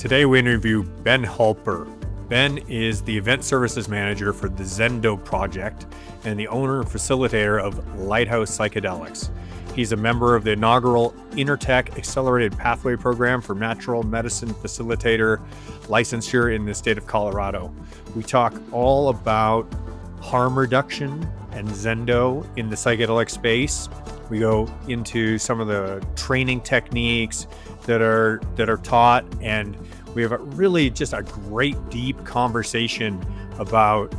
Today we interview Ben Halper. Ben is the event services manager for the Zendo project and the owner and facilitator of Lighthouse Psychedelics. He's a member of the inaugural Intertech Accelerated Pathway Program for Natural Medicine Facilitator licensure in the state of Colorado. We talk all about harm reduction and Zendo in the psychedelic space. We go into some of the training techniques that are taught, and we have really just a great deep conversation about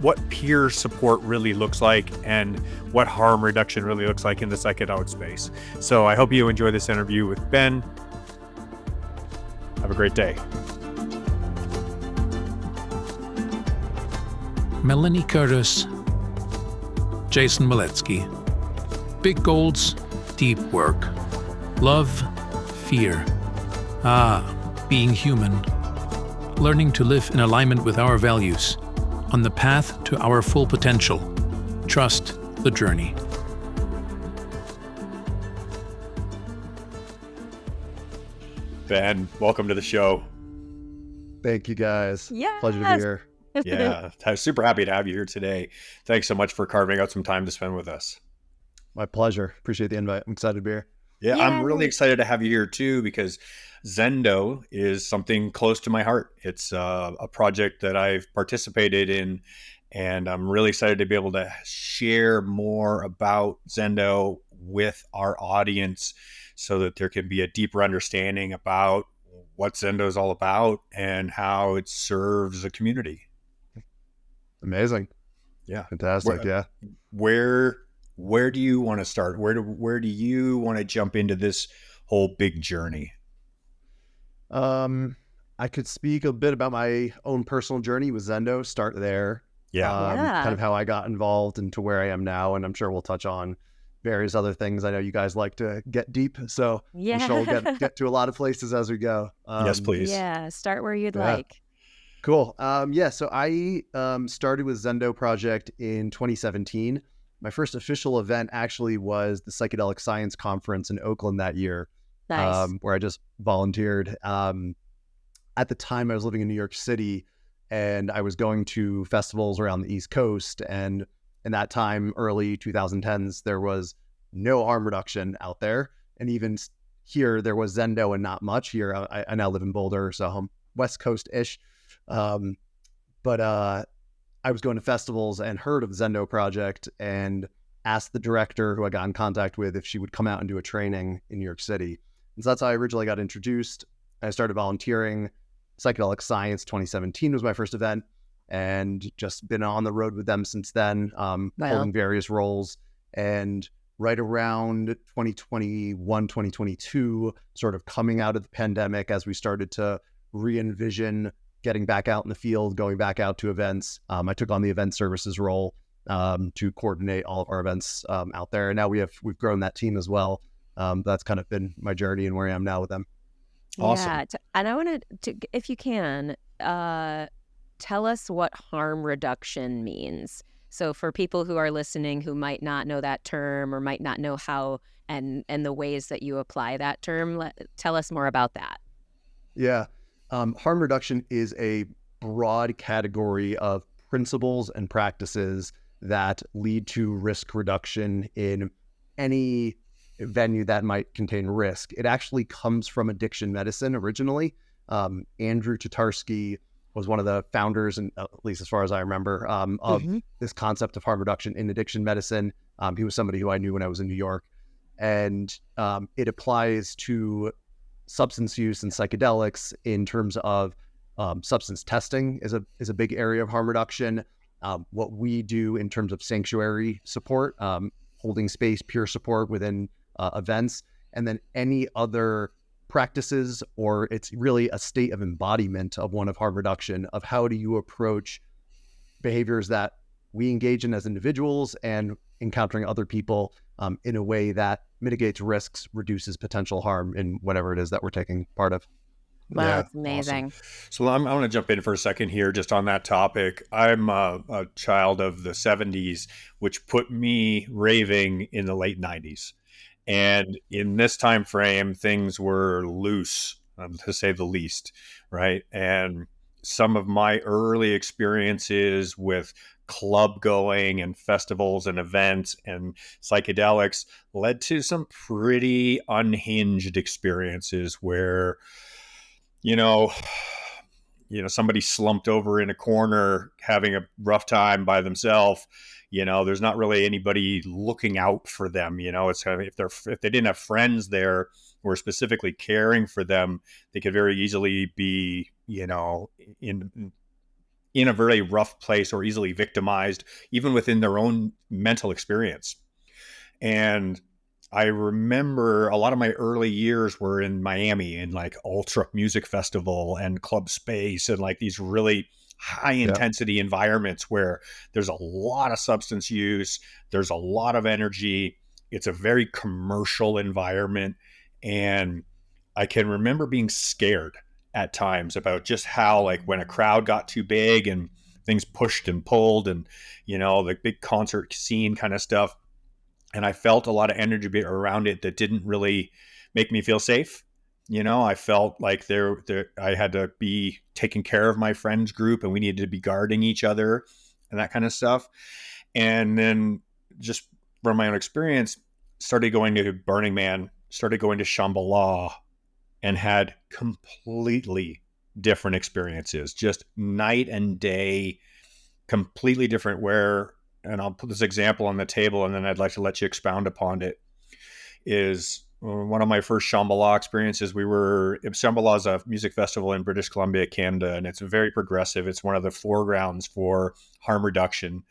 what peer support really looks like and what harm reduction really looks like in the psychedelic space. So I hope you enjoy this interview with Ben. Have a great day. Melanie Curtis, Jason Maletsky. Big goals, deep work. Love, fear. Being human. Learning to live in alignment with our values. On the path to our full potential. Trust the journey. Ben, welcome to the show. Thank you, guys. Yes. Pleasure to be here. Yeah, I'm super happy to have you here today. Thanks so much for carving out some time to spend with us. My pleasure. Appreciate the invite. I'm excited to be here. Yeah, I'm really excited to have you here too, because Zendo is something close to my heart. It's a project that I've participated in, and I'm really excited to be able to share more about Zendo with our audience so that there can be a deeper understanding about what Zendo is all about and how it serves a community. Amazing. Yeah. Fantastic. Where do you want to start? Where do you want to jump into this whole big journey? I could speak a bit about my own personal journey with Zendo. Start there. Yeah. Kind of how I got involved and to where I am now, and I'm sure we'll touch on various other things. I know you guys like to get deep, so I'm sure we'll get to a lot of places as we go. Yes, please. Yeah, start where you'd like. Cool. So I started with Zendo project in 2017. My first official event actually was the Psychedelic Science Conference in Oakland that year, Nice. where I just volunteered. At the time, I was living in New York City, and I was going to festivals around the East Coast. And in that time, early 2010s, there was no harm reduction out there. And even here, there was Zendo and not much. Here, I now live in Boulder, so I'm West Coast-ish. But I was going to festivals and heard of the Zendo project and asked the director who I got in contact with if she would come out and do a training in New York City. And so that's how I originally got introduced. I started volunteering. Psychedelic Science 2017 was my first event, and just been on the road with them since then, holding various roles. And right around 2021, 2022, sort of coming out of the pandemic as we started to re-envision getting back out in the field, going back out to events. I took on the event services role to coordinate all of our events out there. And now we've grown that team as well. That's kind of been my journey and where I am now with them. Awesome. Yeah, and I wanted to, if you can, tell us what harm reduction means. So for people who are listening who might not know that term or might not know how and the ways that you apply that term, tell us more about that. Yeah. Harm reduction is a broad category of principles and practices that lead to risk reduction in any venue that might contain risk. It actually comes from addiction medicine originally. Andrew Tatarsky was one of the founders, and at least as far as I remember, of this concept of harm reduction in addiction medicine. He was somebody who I knew when I was in New York, and it applies to substance use and psychedelics in terms of substance testing is a big area of harm reduction. What we do in terms of sanctuary support, holding space, peer support within events, and then any other practices, or it's really a state of embodiment of one of harm reduction, of how do you approach behaviors that we engage in as individuals and encountering other people in a way that mitigates risks, reduces potential harm in whatever it is that we're taking part of. Wow, Yeah, that's amazing. awesome. So I want to jump in for a second here just on that topic. I'm a child of the 70s, which put me raving in the late 90s. And in this time frame, things were loose, to say the least, right? And some of my early experiences with club going and festivals and events and psychedelics led to some pretty unhinged experiences where, you know, somebody slumped over in a corner having a rough time by themselves. There's not really anybody looking out for them. It's kind of, if they didn't have friends there who were specifically caring for them, they could very easily be, in a very rough place or easily victimized, even within their own mental experience. And I remember a lot of my early years were in Miami in like ultra music festival and club space and like these really high intensity environments where there's a lot of substance use, there's a lot of energy. It's a very commercial environment. And I can remember being scared at times about just how, like, when a crowd got too big and things pushed and pulled and, the big concert scene kind of stuff. And I felt a lot of energy around it that didn't really make me feel safe. I felt like I had to be taking care of my friends group and we needed to be guarding each other and that kind of stuff. And then just from my own experience, started going to Burning Man, started going to Shambhala, and had completely different experiences, just night and day, completely different. And I'll put this example on the table and then I'd like to let you expound upon it, is one of my first Shambhala experiences. Shambhala is a music festival in British Columbia, Canada, and it's very progressive. It's one of the foregrounds for harm reduction.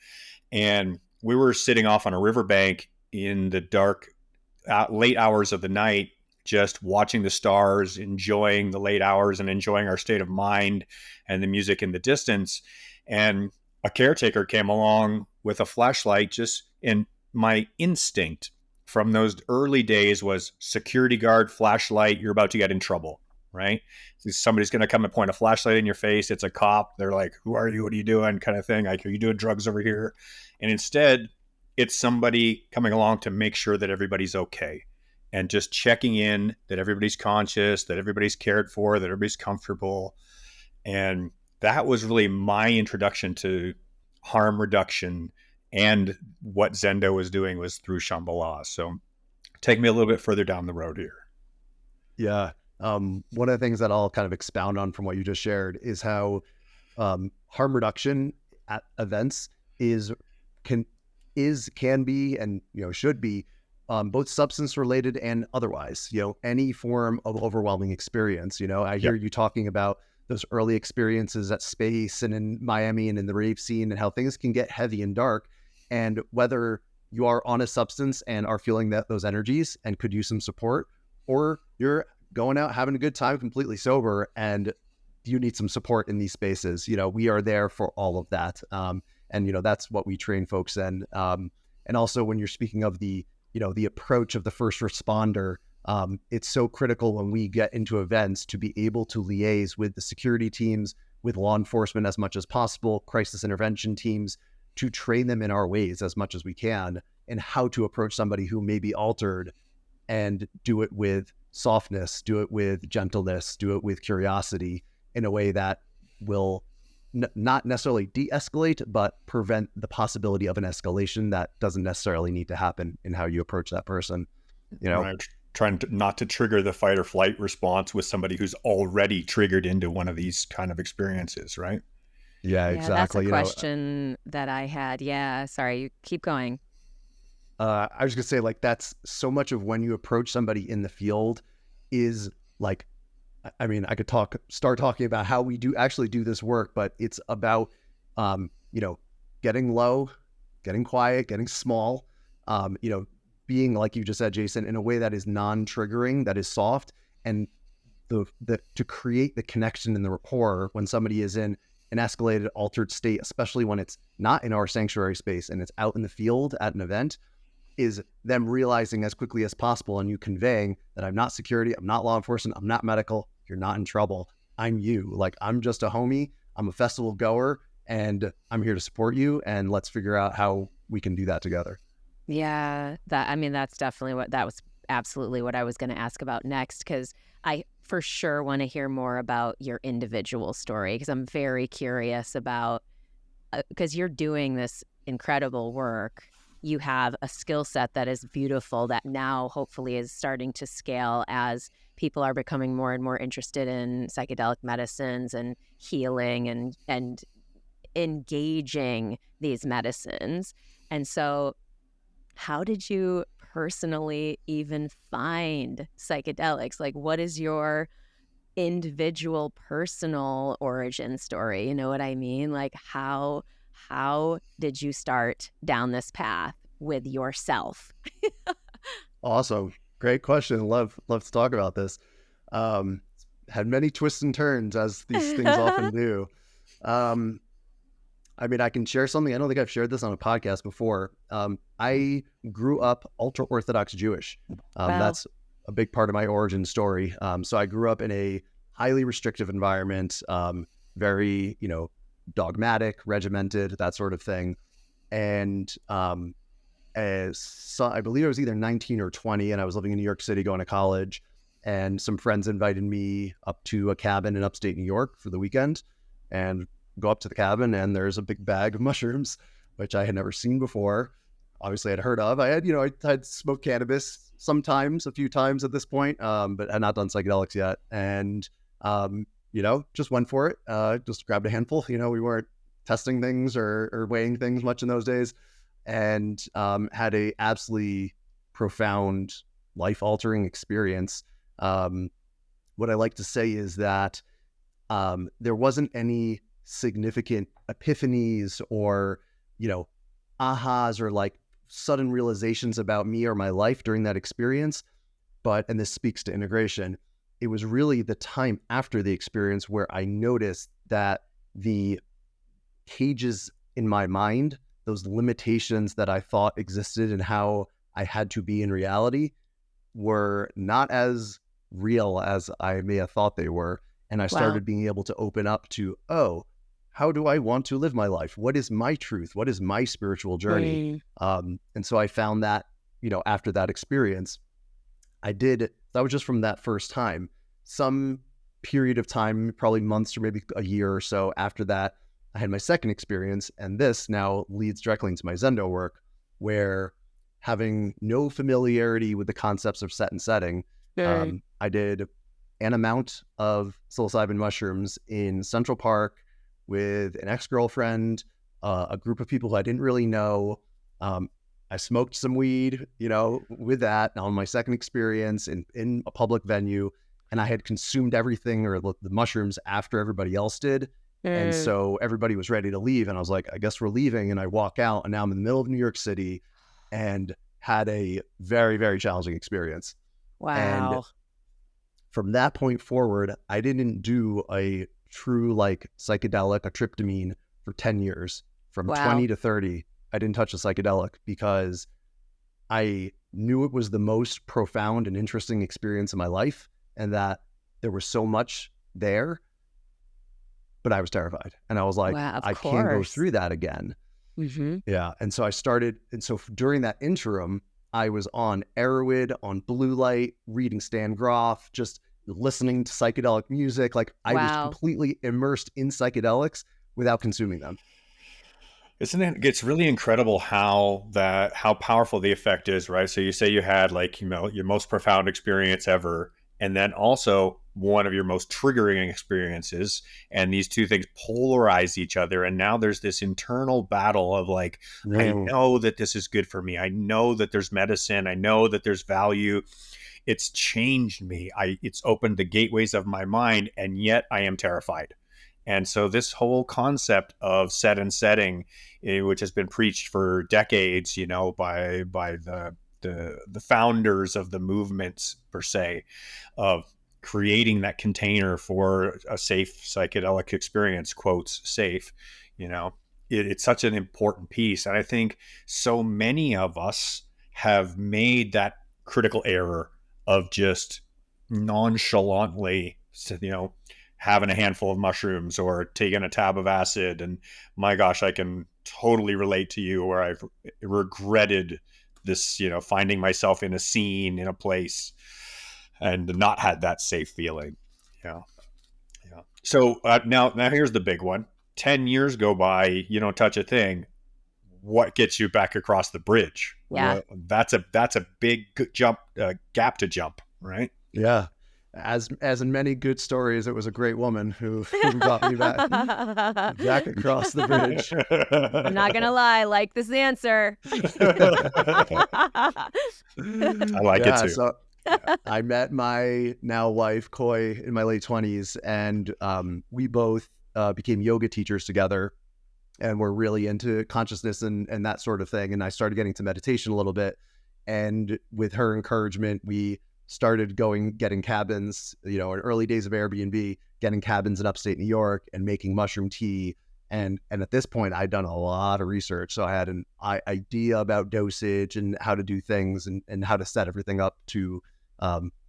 And we were sitting off on a riverbank in the dark, late hours of the night, just watching the stars, enjoying the late hours and enjoying our state of mind and the music in the distance. And a caretaker came along with a flashlight, and my instinct from those early days was security guard, flashlight, you're about to get in trouble, right? Somebody's going to come and point a flashlight in your face. It's a cop. They're like, who are you? What are you doing? Kind of thing. Like, are you doing drugs over here? And instead, it's somebody coming along to make sure that everybody's okay and just checking in, that everybody's conscious, that everybody's cared for, that everybody's comfortable. And that was really my introduction to harm reduction, and what Zendo was doing was through Shambhala. So take me a little bit further down the road here. Yeah. One of the things that I'll kind of expound on from what you just shared is how harm reduction at events can be, and should be, both substance related and otherwise. Any form of overwhelming experience. I hear you talking about those early experiences at Space and in Miami and in the rave scene, and how things can get heavy and dark. And whether you are on a substance and are feeling those energies and could use some support, or you're going out having a good time completely sober and you need some support in these spaces, we are there for all of that. And that's what we train folks in. And also, when you're speaking of the approach of the first responder, it's so critical when we get into events to be able to liaise with the security teams, with law enforcement as much as possible, crisis intervention teams, to train them in our ways as much as we can, and how to approach somebody who may be altered, and do it with softness, do it with gentleness, do it with curiosity, in a way that will not necessarily de-escalate, but prevent the possibility of an escalation that doesn't necessarily need to happen in how you approach that person. Right. Trying not to trigger the fight or flight response with somebody who's already triggered into one of these kind of experiences, right? Yeah, exactly. That's a question that I had. Yeah, sorry, you keep going. I was gonna say, like, that's so much of when you approach somebody in the field is like, I mean, I could start talking about how we actually do this work, but it's about, getting low, getting quiet, getting small, being, like you just said, Jason, in a way that is non-triggering, that is soft, and to create the connection and the rapport when somebody is in an escalated, altered state, especially when it's not in our sanctuary space and it's out in the field at an event, is them realizing as quickly as possible, and you conveying that I'm not security, I'm not law enforcement, I'm not medical, you're not in trouble, I'm you. Like, I'm just a homie, I'm a festival goer, and I'm here to support you, and let's figure out how we can do that together. Yeah, that's definitely that was absolutely what I was going to ask about next, because I for sure want to hear more about your individual story, because I'm very curious about, because you're doing this incredible work. You have a skill set that is beautiful that now hopefully is starting to scale as people are becoming more and more interested in psychedelic medicines and healing and engaging these medicines. And so how did you personally even find psychedelics? Like, what is your individual personal origin story? You know what I mean? Like, how did you start down this path with yourself? Awesome. Great question. Love to talk about this. Um, had many twists and turns, as these things often do. I mean, I can share something. I don't think I've shared this on a podcast before. I grew up ultra-Orthodox Jewish. Wow. That's a big part of my origin story. So I grew up in a highly restrictive environment, very, dogmatic, regimented, that sort of thing. And I believe I was either 19 or 20, and I was living in New York City going to college. And some friends invited me up to a cabin in upstate New York for the weekend, and go up to the cabin, and there's a big bag of mushrooms, which I had never seen before. Obviously, I'd heard of. I had smoked cannabis sometimes, a few times at this point, but had not done psychedelics yet. And, just went for it. Just grabbed a handful. We weren't testing things or weighing things much in those days, and had a absolutely profound, life-altering experience. What I like to say is that there wasn't any significant epiphanies or, ahas or like sudden realizations about me or my life during that experience. And this speaks to integration, it was really the time after the experience where I noticed that the cages in my mind, those limitations that I thought existed and how I had to be in reality, were not as real as I may have thought they were. And I started being able to open up to, how do I want to live my life? What is my truth? What is my spiritual journey? And so I found that, after that experience, that was just from that first time. Some period of time, probably months or maybe a year or so after that, I had my second experience. And this now leads directly into my Zendo work, where having no familiarity with the concepts of set and setting, I did an amount of psilocybin mushrooms in Central Park with an ex-girlfriend, a group of people who I didn't really know. I smoked some weed, with that on my second experience in a public venue, and I had consumed everything or the mushrooms after everybody else did. And so everybody was ready to leave, and I was like, I guess we're leaving. And I walk out, and now I'm in the middle of New York City, and had a very, very challenging experience. Wow. And from that point forward, I didn't do a true psychedelic, a tryptamine, for 10 years. From 20 to 30, I didn't touch a psychedelic because I knew it was the most profound and interesting experience of my life, and that there was so much there, but I was terrified. And I was like, I can't go through that again. Mm-hmm. Yeah. And so during that interim, I was on Erowid, on blue light, reading Stan Groff, just listening to psychedelic music. I was completely immersed in psychedelics without consuming them. Isn't it? It's really incredible how powerful the effect is, right? So you say you had your most profound experience ever, and then also one of your most triggering experiences, and these two things polarize each other. And now there's this internal battle of I know that this is good for me. I know that there's medicine. I know that there's value. It's changed me. It's opened the gateways of my mind, and yet I am terrified. And so this whole concept of set and setting, which has been preached for decades, by the founders of the movements per se, of creating that container for a safe psychedelic experience, quotes safe, it's such an important piece. And I think so many of us have made that critical error of just nonchalantly, having a handful of mushrooms or taking a tab of acid. And my gosh, I can totally relate to you, where I've regretted this, finding myself in a scene, in a place, and not had that safe feeling. Yeah. Yeah. So now here's the big one. 10 years go by, you don't touch a thing. What gets you back across the bridge? Yeah. That's a big jump, gap to jump, right? Yeah. As in many good stories, it was a great woman who got me back across the bridge. I'm not gonna lie, I like this answer. I like it too. So I met my now wife, Koi, in my late 20s, and we both became yoga teachers together, and we're really into consciousness and that sort of thing. And I started getting to meditation a little bit. And with her encouragement, we started getting cabins, in early days of Airbnb, getting cabins in upstate New York and making mushroom tea. And at this point, I'd done a lot of research. So I had an idea about dosage and how to do things and how to set everything up to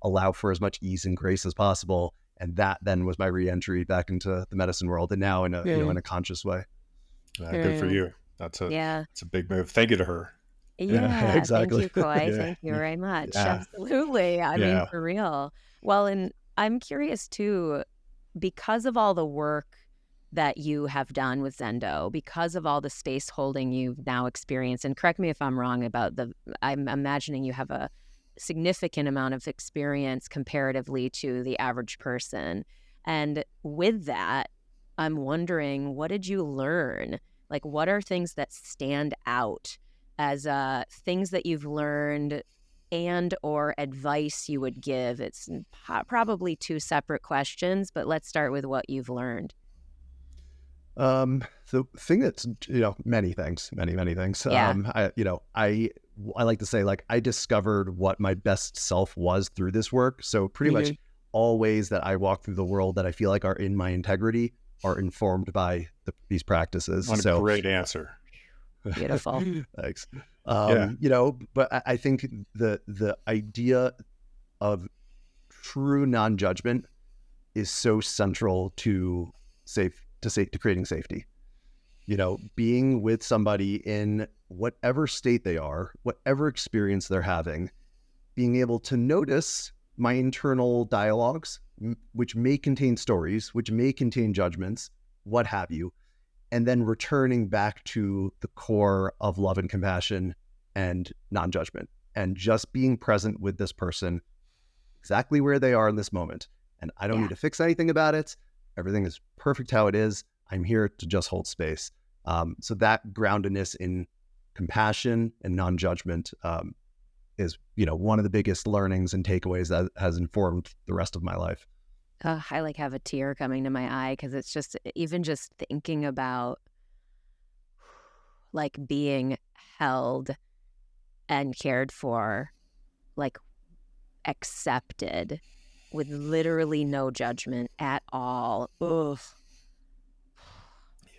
allow for as much ease and grace as possible. And that then was my re-entry back into the medicine world, and now in a in a conscious way. Good for you. It's a big move. Thank you to her. Yeah, exactly. Thank you, Koi. Thank you very much. Absolutely. I mean, for real. Well, and I'm curious too, because of all the work that you have done with Zendo, because of all the space holding you've now experienced, and correct me if I'm wrong about I'm imagining you have a significant amount of experience comparatively to the average person. And with that, I'm wondering, what did you learn? Like, what are things that stand out as things that you've learned and or advice you would give? It's probably two separate questions, but let's start with what you've learned. The thing that's, many things. Yeah. I like to say, like, I discovered what my best self was through this work. So pretty much all ways that I walk through the world that I feel like are in my integrity are informed by these practices. What a great answer. Beautiful. Thanks. But I think the idea of true non-judgment is so central to creating safety. Being with somebody in whatever state they are, whatever experience they're having, being able to notice my internal dialogues, which may contain stories, which may contain judgments, what have you, and then returning back to the core of love and compassion and non-judgment, and just being present with this person exactly where they are in this moment. And I don't need to fix anything about it. Everything is perfect how it is. I'm here to just hold space. So that groundedness in compassion and non-judgment is, one of the biggest learnings and takeaways that has informed the rest of my life. I have a tear coming to my eye because it's just, even just thinking about like being held and cared for, like accepted with literally no judgment at all. Ugh.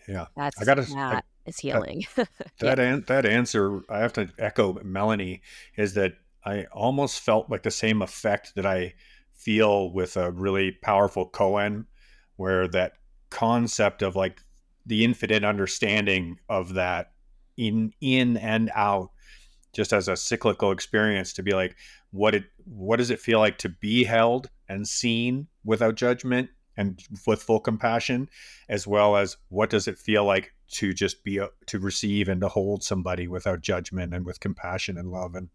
Yeah. That is healing. That answer, I have to echo Melanie, is that I almost felt like the same effect that I feel with a really powerful koan, where that concept of like the infinite understanding of that in and out, just as a cyclical experience, to be like, what does it feel like to be held and seen without judgment and with full compassion, as well as what does it feel like to just be to receive and to hold somebody without judgment and with compassion and love and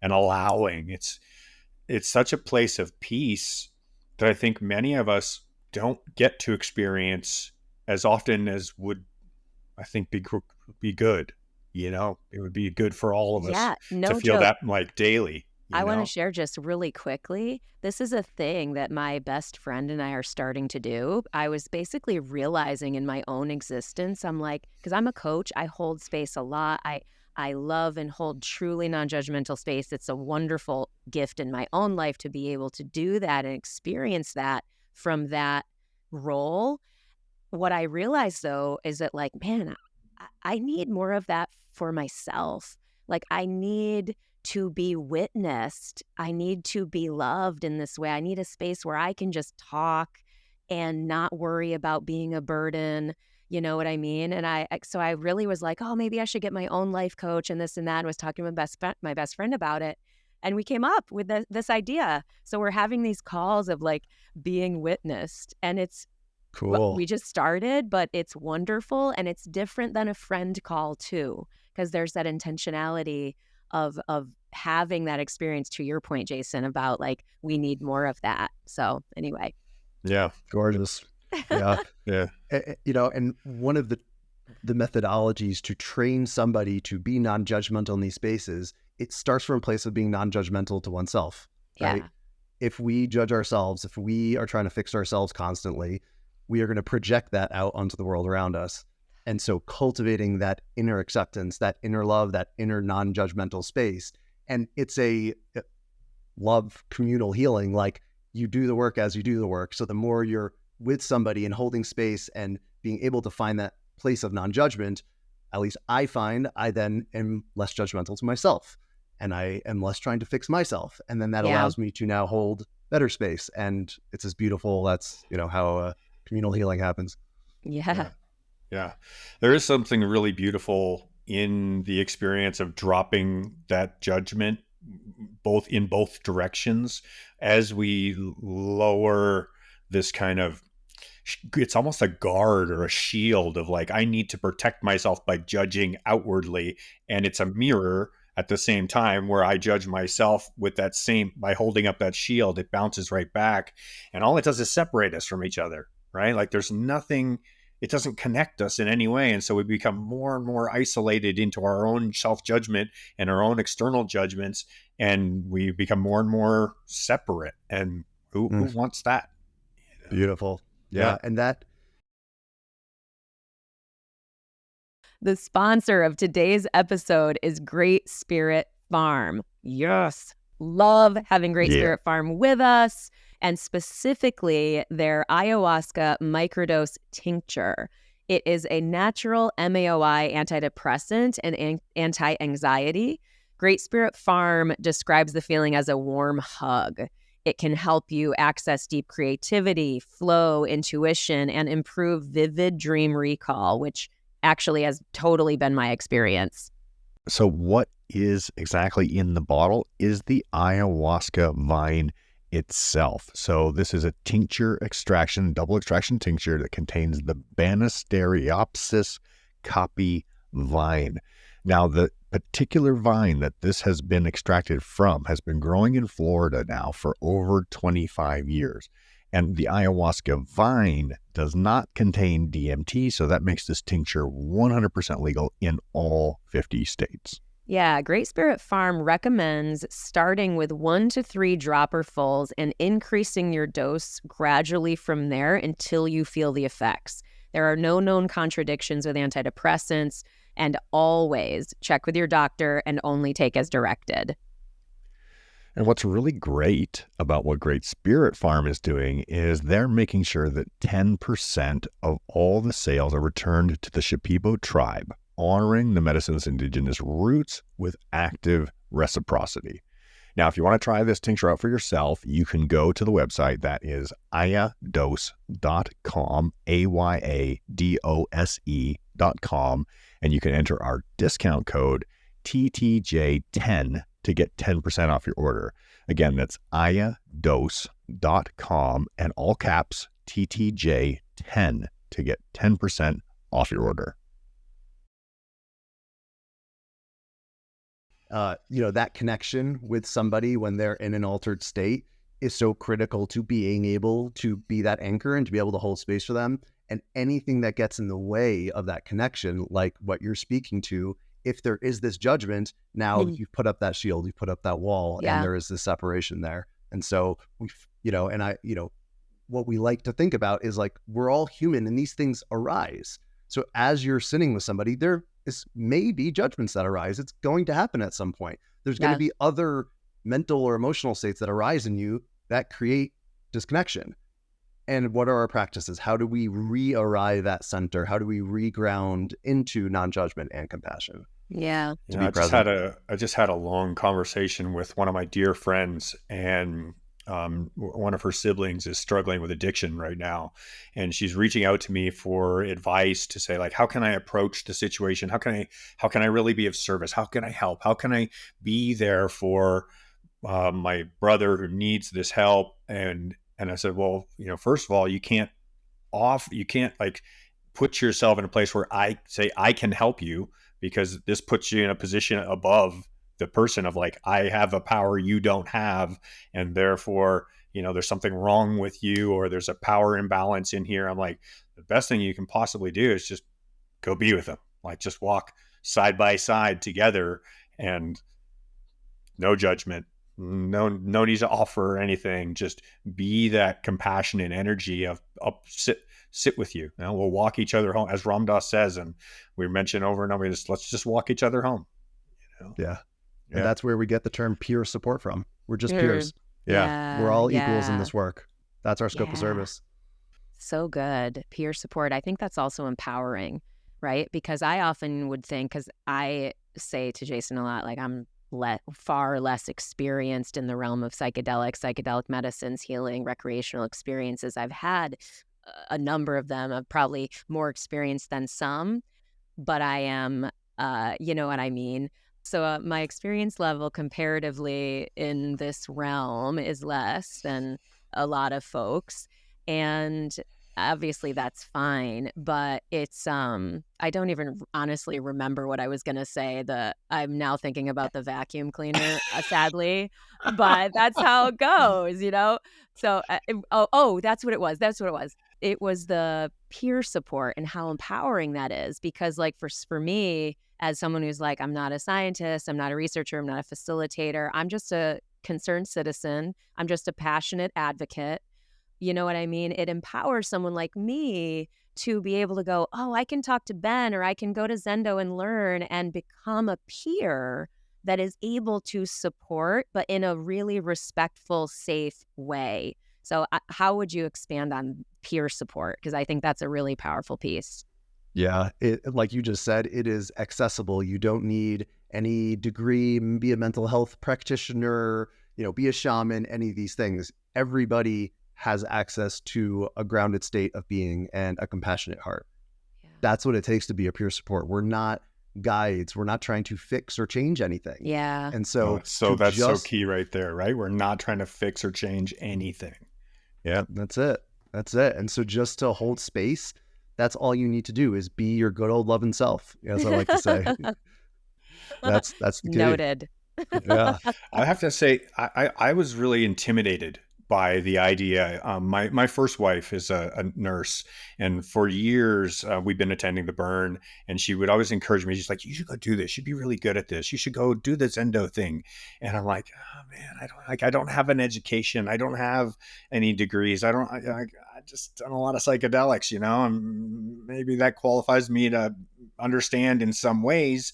allowing. It's such a place of peace that I think many of us don't get to experience as often as would, I think, be good. It would be good for all of us to feel joke. that like daily. I want to share just really quickly. This is a thing that my best friend and I are starting to do. I was basically realizing in my own existence, I'm like, because I'm a coach, I hold space a lot. I love and hold truly non-judgmental space. It's a wonderful gift in my own life to be able to do that and experience that from that role. What I realized though is that, like, man, I need more of that for myself. Like, I need to be witnessed. I need to be loved in this way. I need a space where I can just talk and not worry about being a burden. You know what I mean? And so I really was like, oh, maybe I should get my own life coach and this and that. And was talking to my best friend about it. And we came up with this idea. So we're having these calls of like being witnessed, and it's Cool. we just started, but it's wonderful, and it's different than a friend call too, because there's that intentionality of having that experience, to your point, Jason, about like we need more of that. So anyway. Yeah. Gorgeous. Yeah. Yeah. And one of the methodologies to train somebody to be non-judgmental in these spaces, it starts from a place of being non-judgmental to oneself, right? Yeah. If we judge ourselves, if we are trying to fix ourselves constantly, we are going to project that out onto the world around us. And so cultivating that inner acceptance, that inner love, that inner non-judgmental space, and it's a love communal healing, like you do the work as you do the work. So the more you're with somebody and holding space and being able to find that place of non-judgment, at least I find I then am less judgmental to myself, and I am less trying to fix myself. And then that allows me to now hold better space. And it's as beautiful. That's, how communal healing happens. Yeah. Yeah. There is something really beautiful in the experience of dropping that judgment in both directions as we lower this kind of, it's almost a guard or a shield of like, I need to protect myself by judging outwardly. And it's a mirror at the same time where I judge myself with that same, by holding up that shield, it bounces right back. And all it does is separate us from each other, right? Like there's nothing, it doesn't connect us in any way. And so we become more and more isolated into our own self-judgment and our own external judgments. And we become more and more separate. And who wants that? Beautiful. Yeah. And that. The sponsor of today's episode is Great Spirit Farm. Yes. Love having Great Spirit Farm with us, and specifically their ayahuasca microdose tincture. It is a natural MAOI antidepressant and anti-anxiety. Great Spirit Farm describes the feeling as a warm hug. It can help you access deep creativity, flow, intuition, and improve vivid dream recall, which actually has totally been my experience. So what is exactly in the bottle is the ayahuasca vine itself. So this is a tincture extraction, double extraction tincture that contains the Banisteriopsis caapi vine. Now, the particular vine that this has been extracted from has been growing in Florida now for over 25 years. And the ayahuasca vine does not contain DMT, so that makes this tincture 100% legal in all 50 states. Yeah, Great Spirit Farm recommends starting with 1 to 3 dropperfuls and increasing your dose gradually from there until you feel the effects. There are no known contradictions with antidepressants, and always check with your doctor and only take as directed. And what's really great about what Great Spirit Farm is doing is they're making sure that 10% of all the sales are returned to the Shipibo tribe, honoring the medicine's indigenous roots with active reciprocity. Now, if you want to try this tincture out for yourself, you can go to the website that is ayadose.com, AYADOSE.com, and you can enter our discount code TTJ10 to get 10% off your order. Again, that's ayadose.com and all caps TTJ10 to get 10% off your order. That connection with somebody when they're in an altered state is so critical to being able to be that anchor and to be able to hold space for them. And anything that gets in the way of that connection, like what you're speaking to, if there is this judgment, now you've put up that shield, you've put up that wall, and there is this separation there. And so what we like to think about is like, we're all human and these things arise. So as you're sitting with somebody, there is maybe judgments that arise. It's going to happen at some point. There's going to be other mental or emotional states that arise in you that create disconnection. And what are our practices? How do we re-arrive at center? How do we reground into non-judgment and compassion? Yeah. I just had a long conversation with one of my dear friends, and one of her siblings is struggling with addiction right now, and she's reaching out to me for advice to say, like, how can I approach the situation? How can I really be of service? How can I help? How can I be there for my brother who needs this help? And I said, well, first of all, you can't like put yourself in a place where I say I can help you, because this puts you in a position above the person of like, I have a power you don't have, and therefore, there's something wrong with you, or there's a power imbalance in here. I'm like, the best thing you can possibly do is just go be with them. Like, just walk side by side together, and no judgment, no need to offer anything. Just be that compassionate energy of sit with you. We'll walk each other home, as Ram Dass says, and we mention over and over, let's just walk each other home. Yeah. And that's where we get the term peer support from. We're just Mm. peers. Yeah. We're all equals in this work. That's our scope of service. So good. Peer support. I think that's also empowering, right? Because I often would think, because I say to Jason a lot, like, I'm far less experienced in the realm of psychedelic medicines, healing, recreational experiences. I've had a number of them. I'm probably more experienced than some, but I am, you know what I mean? So my experience level comparatively in this realm is less than a lot of folks. And obviously that's fine, but it's, I don't even honestly remember what I was going to say. I'm now thinking about the vacuum cleaner, sadly, but that's how it goes, So, that's what it was. It was the peer support and how empowering that is, because like for me, as someone who's like, I'm not a scientist, I'm not a researcher, I'm not a facilitator, I'm just a concerned citizen, I'm just a passionate advocate. You know what I mean? It empowers someone like me to be able to go, oh, I can talk to Ben, or I can go to Zendo and learn and become a peer that is able to support, but in a really respectful, safe way. So how would you expand on peer support? Because I think that's a really powerful piece. Yeah, like you just said, it is accessible. You don't need any degree, be a mental health practitioner, be a shaman, any of these things. Everybody has access to a grounded state of being and a compassionate heart. Yeah. That's what it takes to be a peer support. We're not guides. We're not trying to fix or change anything. Yeah. And so, that's so key right there, right? We're not trying to fix or change anything. Yeah. That's it. And so just to hold space, that's all you need to do, is be your good old loving self, as I like to say. That's the key. Noted. Yeah. I have to say, I was really intimidated by the idea. My first wife is a nurse, and for years we've been attending the burn, and she would always encourage me. She's like, you should go do this. You'd be really good at this. You should go do the Zendo thing. And I'm like, oh man, I don't have an education. I don't have any degrees. I just done a lot of psychedelics, and maybe that qualifies me to understand in some ways,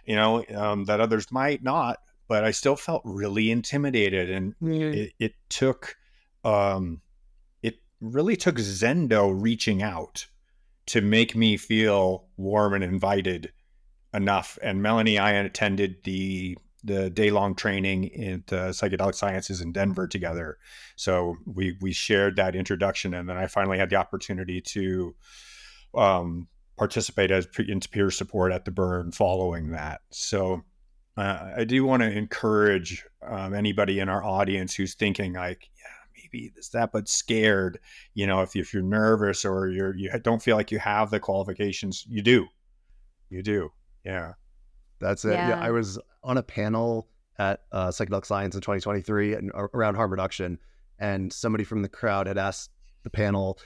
that others might not. But I still felt really intimidated, and it really took Zendo reaching out to make me feel warm and invited enough. And Melanie and I attended the day-long training in the psychedelic sciences in Denver together. So we shared that introduction, and then I finally had the opportunity to participate in peer support at the burn following that. So I do want to encourage anybody in our audience who's thinking like, yeah, maybe this, that, but scared, if you're nervous or you don't feel like you have the qualifications, you do. Yeah. That's it. Yeah. I was on a panel at Psychedelic Science in 2023 and around harm reduction, and somebody from the crowd had asked the panel,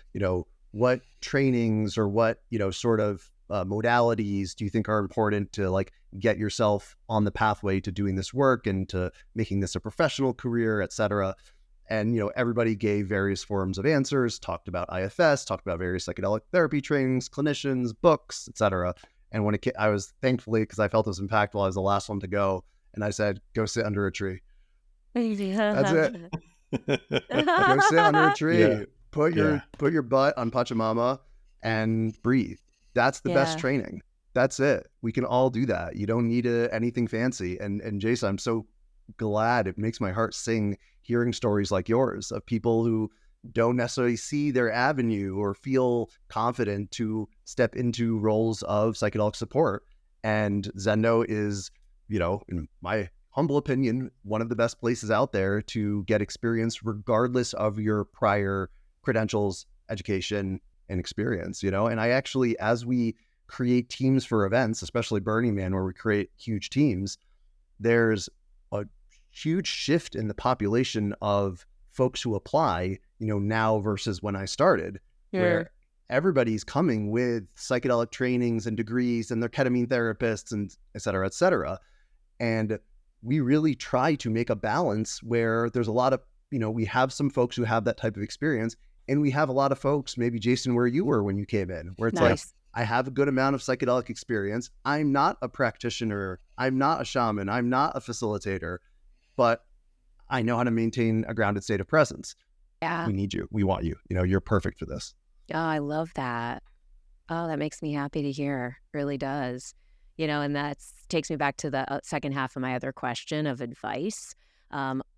what trainings or what, sort of modalities do you think are important to like get yourself on the pathway to doing this work and to making this a professional career, et cetera. And, everybody gave various forms of answers, talked about IFS, talked about various psychedelic therapy trainings, clinicians, books, et cetera. And when I was thankfully, because I felt it was impactful, I was the last one to go. And I said, go sit under a tree. That's it. Go sit under a tree. Yeah. Put your butt on Pachamama and breathe. That's the best training. That's it. We can all do that. You don't need anything fancy. And Jason, I'm so glad, it makes my heart sing hearing stories like yours of people who don't necessarily see their avenue or feel confident to step into roles of psychedelic support. And Zendo is, in my humble opinion, one of the best places out there to get experience regardless of your prior credentials, education, and experience, And I actually, as we create teams for events, especially Burning Man, where we create huge teams, there's a huge shift in the population of folks who apply, now versus when I started, where everybody's coming with psychedelic trainings and degrees, and they're ketamine therapists and et cetera, et cetera. And we really try to make a balance where there's a lot of, we have some folks who have that type of experience, and we have a lot of folks, maybe Jason, where you were when you came in, where it's like, I have a good amount of psychedelic experience. I'm not a practitioner. I'm not a shaman. I'm not a facilitator, but I know how to maintain a grounded state of presence. Yeah. We need you. We want you. You're perfect for this. Oh, I love that. Oh, that makes me happy to hear. Really does. And that takes me back to the second half of my other question of advice.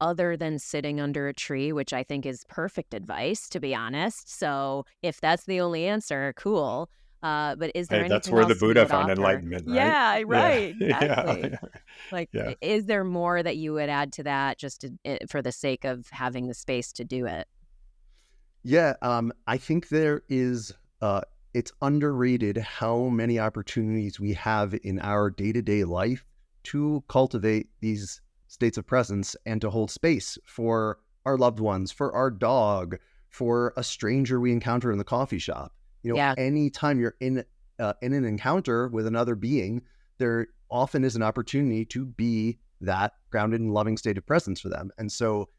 Other than sitting under a tree, which I think is perfect advice, to be honest. So if that's the only answer, cool. But is there anything that's where else the Buddha you would found offer? enlightenment, right? Yeah, right. Yeah. Exactly. Yeah. Is there more that you would add to that just for the sake of having the space to do it? Yeah, I think there is, it's underrated how many opportunities we have in our day-to-day life to cultivate these states of presence and to hold space for our loved ones, for our dog, for a stranger we encounter in the coffee shop. Anytime you're in an encounter with another being, there often is an opportunity to be that grounded and loving state of presence for them. And so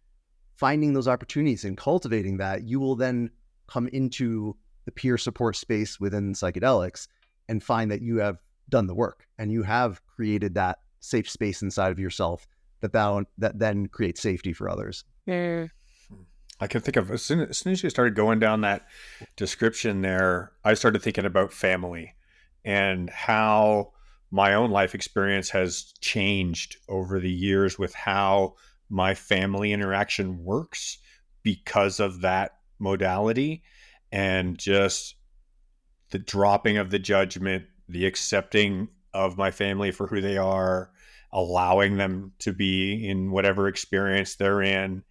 finding those opportunities and cultivating that, you will then come into the peer support space within psychedelics and find that you have done the work and you have created that safe space inside of yourself that then creates safety for others. I can think of as soon as you started going down that description there, I started thinking about family and how my own life experience has changed over the years with how my family interaction works because of that modality, and just the dropping of the judgment, the accepting of my family for who they are, allowing them to be in whatever experience they're in.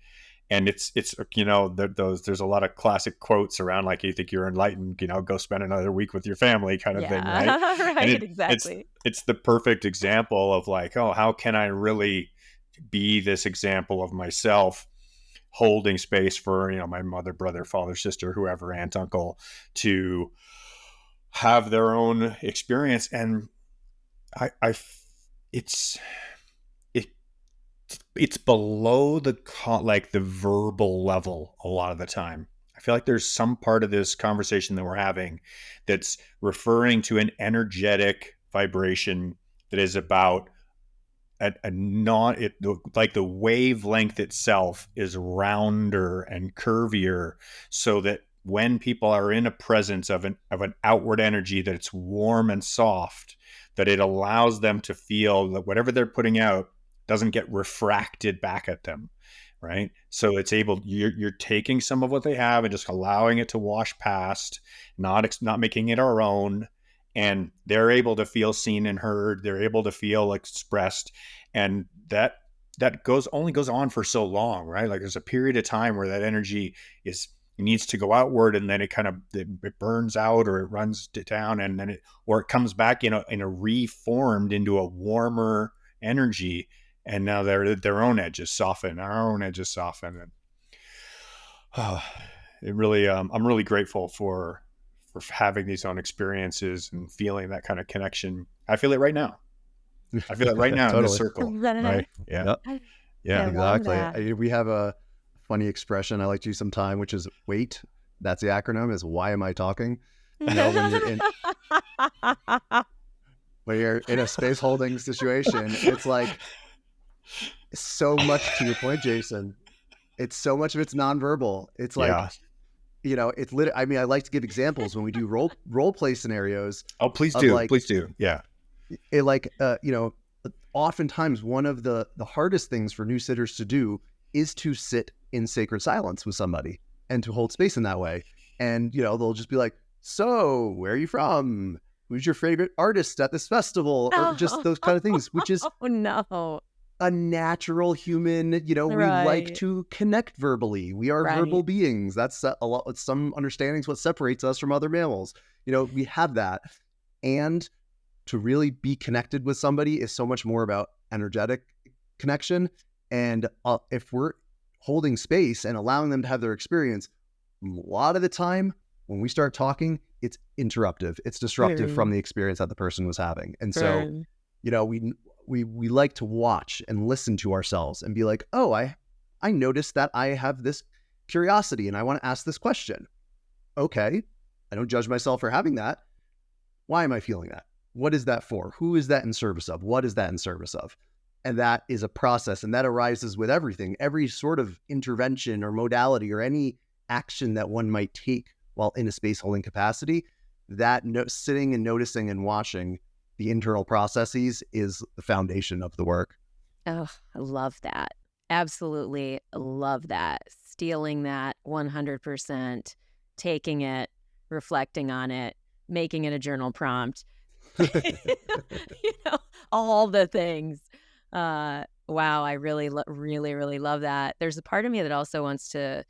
And it's there's a lot of classic quotes around, like, you think you're enlightened, go spend another week with your family kind of thing, right? Right, exactly. It's the perfect example of like, oh, how can I really be this example of myself, holding space for, my mother, brother, father, sister, whoever, aunt, uncle, to have their own experience. And it's below the verbal level a lot of the time. I feel like there's some part of this conversation that we're having that's referring to an energetic vibration that is about like the wavelength itself is rounder and curvier, so that when people are in a presence of an outward energy that's warm and soft, that it allows them to feel that whatever they're putting out doesn't get refracted back at them, right? So it's you're taking some of what they have and just allowing it to wash past, not making it our own, and they're able to feel seen and heard. They're able to feel expressed, and that only goes on for so long, right? Like, there's a period of time where that energy needs to go outward, and then it burns out, or it runs down, and then it comes back in a reformed into a warmer energy. And now their own edges soften, our own edges soften, and it really, I'm really grateful for having these own experiences and feeling that kind of connection. I feel it right now. Totally. In this circle. Right. Yeah. Yep. Yeah. Exactly. We have a funny expression I like to use sometime, which is WAIT. That's the acronym, is why am I talking? When you're in a space holding situation, it's like so much, to your point, Jason. It's so much of it's nonverbal. It's like, it's I like to give examples when we do role play scenarios. Oh, please do. Please do. Yeah. It oftentimes one of the hardest things for new sitters to do is to sit in sacred silence with somebody and to hold space in that way. And, they'll just be like, so where are you from? Who's your favorite artist at this festival? Or just those kind of things, which is Oh, no. a natural human, we like to connect verbally. We are verbal beings. That's a lot, some understandings what separates us from other mammals. We have that. And to really be connected with somebody is so much more about energetic connection. And if we're holding space and allowing them to have their experience, a lot of the time when we start talking, it's interruptive. It's disruptive from the experience that the person was having. And so, we like to watch and listen to ourselves and be like, oh, I noticed that I have this curiosity and I want to ask this question. Okay. I don't judge myself for having that. Why am I feeling that? What is that for? Who is that in service of? What is that in service of? And that is a process, and that arises with everything, every sort of intervention or modality or any action that one might take while in a space holding capacity. That sitting and noticing and watching the internal processes is the foundation of the work. Oh, I love that. Absolutely love that. Stealing that 100%, taking it, reflecting on it, making it a journal prompt. All the things. Wow, I really, really love that. There's a part of me that also wants to,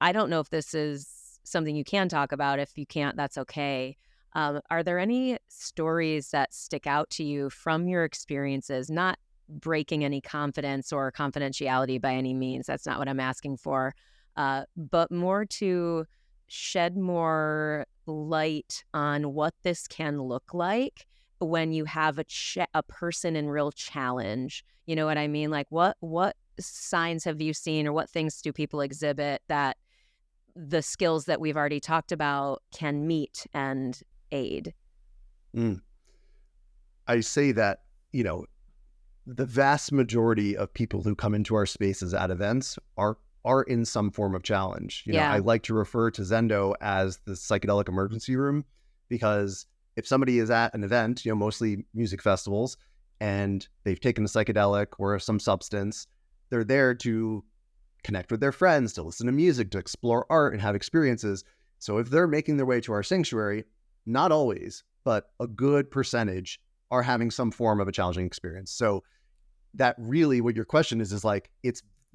I don't know if this is something you can talk about. If you can't, that's okay. Are there any stories that stick out to you from your experiences, not breaking any confidence or confidentiality by any means? That's not what I'm asking for, but more to shed more light on what this can look like when you have a person in real challenge. You know what I mean? Like what signs have you seen, or what things do people exhibit that the skills that we've already talked about can meet and aid? I say that, the vast majority of people who come into our spaces at events are in some form of challenge. I like to refer to Zendo as the psychedelic emergency room, because if somebody is at an event, mostly music festivals, and they've taken a psychedelic or some substance, they're there to connect with their friends, to listen to music, to explore art and have experiences. So if they're making their way to our sanctuary, not always, but a good percentage are having some form of a challenging experience. So that really what your question is like,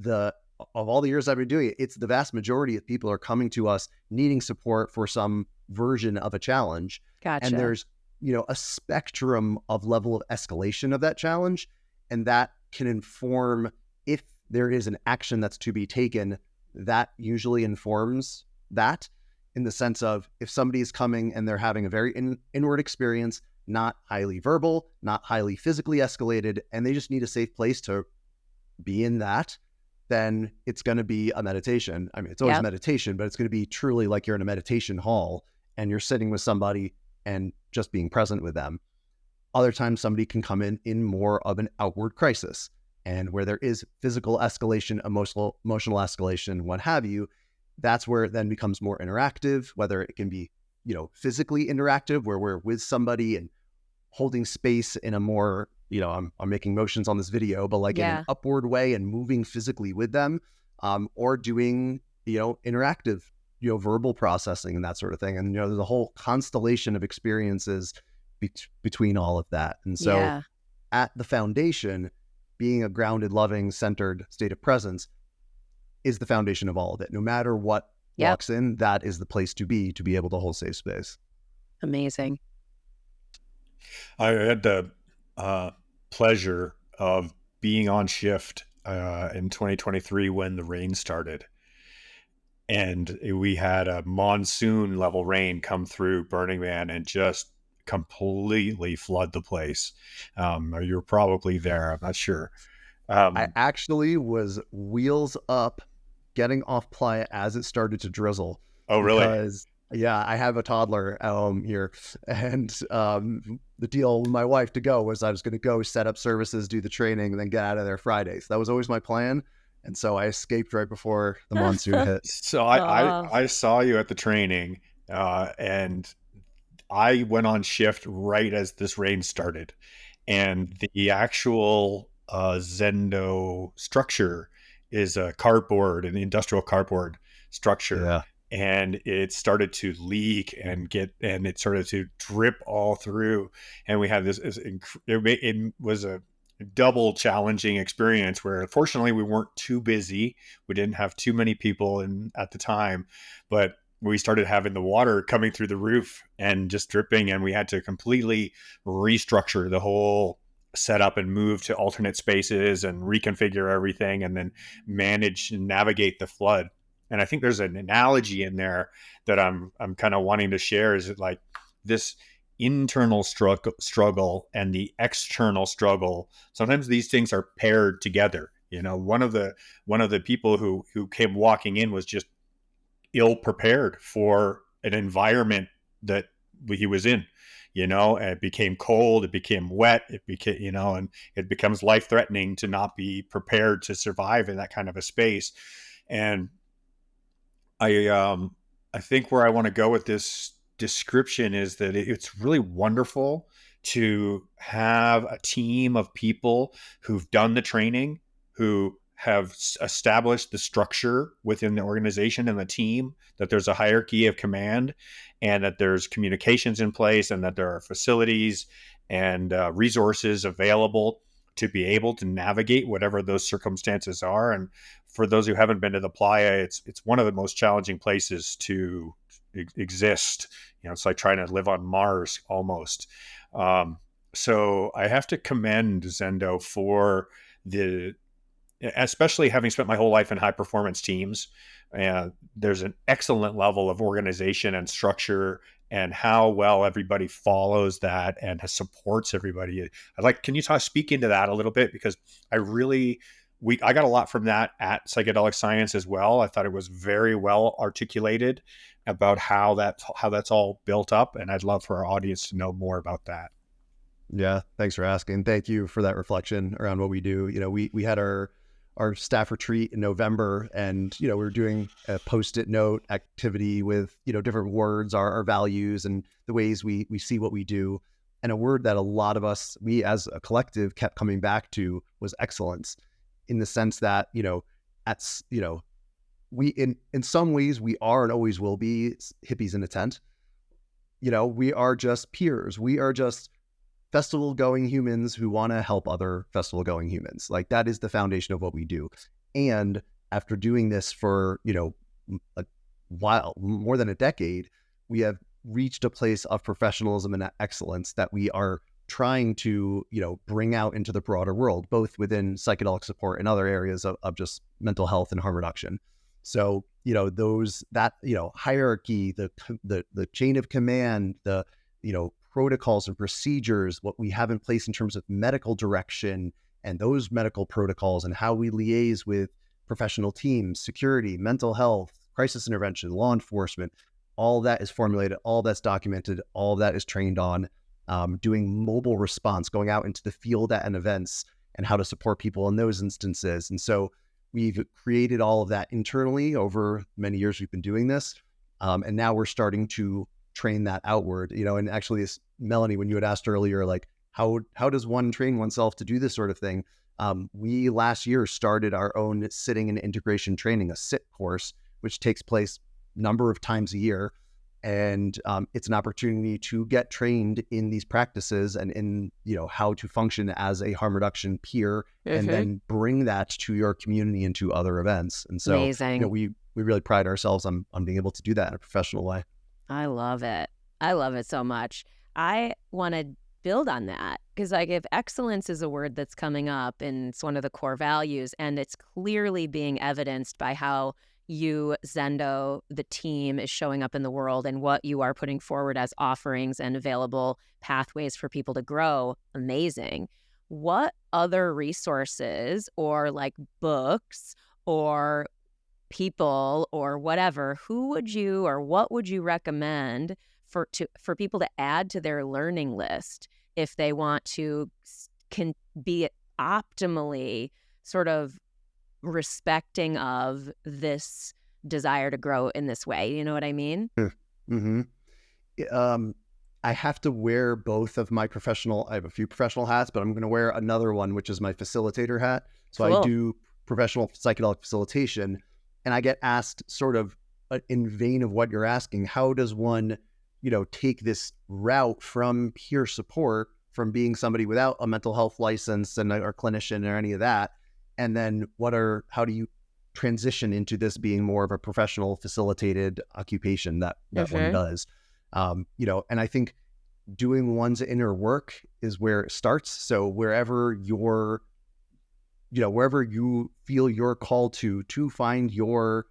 of all the years I've been doing it, it's the vast majority of people are coming to us needing support for some version of a challenge. Gotcha. And there's, a spectrum of level of escalation of that challenge. And that can inform, if there is an action that's to be taken, that usually informs that, in the sense of, if somebody is coming and they're having a very inward experience, not highly verbal, not highly physically escalated, and they just need a safe place to be in that, then it's going to be a meditation. I mean, it's always meditation, but it's going to be truly like you're in a meditation hall and you're sitting with somebody and just being present with them. Other times somebody can come in more of an outward crisis, and where there is physical escalation, emotional escalation, what have you. That's where it then becomes more interactive, whether it can be, physically interactive, where we're with somebody and holding space in a more, I'm making motions on this video, but like in an upward way and moving physically with them, or doing, interactive, verbal processing and that sort of thing. And, there's a whole constellation of experiences between all of that. And so at the foundation, being a grounded, loving, centered state of presence is the foundation of all of it. No matter what walks in, that is the place to be able to hold safe space. Amazing. I had the pleasure of being on shift in 2023 when the rain started. And we had a monsoon level rain come through Burning Man and just completely flood the place. You're probably there, I'm not sure. I actually was wheels up getting off playa as it started to drizzle. Oh, really? Because, I have a toddler at home here. And the deal with my wife to go was I was going to go set up services, do the training, and then get out of there Friday. So that was always my plan. And so I escaped right before the monsoon hit. So I saw you at the training, and I went on shift right as this rain started. and the actual Zendo structure is a cardboard, an industrial cardboard structure. Yeah. And it started to leak and it started to drip all through. And we had it was a double challenging experience where fortunately we weren't too busy. We didn't have too many people at the time, but we started having the water coming through the roof and just dripping, and we had to completely restructure the whole setup and move to alternate spaces and reconfigure everything and then manage and navigate the flood. And I think there's an analogy in there that I'm kind of wanting to share, is like this internal struggle and the external struggle. Sometimes these things are paired together. One of the people who came walking in was just ill prepared for an environment that he was in. It became cold, it became wet, it became, and it becomes life threatening to not be prepared to survive in that kind of a space. And I think where I want to go with this description is that it's really wonderful to have a team of people who've done the training, who have established the structure within the organization and the team, that there's a hierarchy of command, and that there's communications in place, and that there are facilities and resources available to be able to navigate whatever those circumstances are. And for those who haven't been to the playa, it's one of the most challenging places to exist. It's like trying to live on Mars almost. So I have to commend Zendo for especially having spent my whole life in high performance teams. There's an excellent level of organization and structure, and how well everybody follows that and supports everybody. Can you speak into that a little bit? Because I got a lot from that at Psychedelic Science as well. I thought it was very well articulated about how that's all built up, and I'd love for our audience to know more about that. Yeah, thanks for asking. Thank you for that reflection around what we do. We had our staff retreat in November, and we were doing a post-it note activity with different words, our values, and the ways we see what we do. And a word that a lot of us, we as a collective, kept coming back to was excellence, in the sense that we in some ways we are and always will be hippies in a tent. We are just peers. We are just festival going humans who want to help other festival going humans. Like, that is the foundation of what we do. And after doing this for, a while, more than a decade, we have reached a place of professionalism and excellence that we are trying to, bring out into the broader world, both within psychedelic support and other areas of just mental health and harm reduction. So, hierarchy, the chain of command, the, protocols and procedures, what we have in place in terms of medical direction, and those medical protocols, and how we liaise with professional teams, security, mental health, crisis intervention, law enforcement, all that is formulated, all that's documented, all that is trained on, doing mobile response, going out into the field and events, and how to support people in those instances. And so we've created all of that internally over many years we've been doing this. And now we're starting to train that outward, and actually, Melanie, when you had asked earlier, like, how does one train oneself to do this sort of thing? We last year started our own sitting and integration training, a SIT course, which takes place a number of times a year. And it's an opportunity to get trained in these practices and in, how to function as a harm reduction peer, and then bring that to your community and to other events. And so, Amazing. We really pride ourselves on being able to do that in a professional way. I love it. I love it so much. I want to build on that, because if excellence is a word that's coming up and it's one of the core values, and it's clearly being evidenced by how you, Zendo, the team, is showing up in the world and what you are putting forward as offerings and available pathways for people to grow. Amazing. What other resources or books or people or whatever, what would you recommend for people to add to their learning list if they want to can be optimally sort of respecting of this desire to grow in this way? You know what I mean? Mm-hmm. I have to wear both of my I have a few professional hats, but I'm going to wear another one, which is my facilitator hat. So I Cool. do professional psychedelic facilitation, and I get asked sort of in vein of what you're asking, how does one, take this route from peer support, from being somebody without a mental health license and or clinician or any of that, and then how do you transition into this being more of a professional facilitated occupation that one does? And I think doing one's inner work is where it starts. So wherever wherever you feel you're called to find your,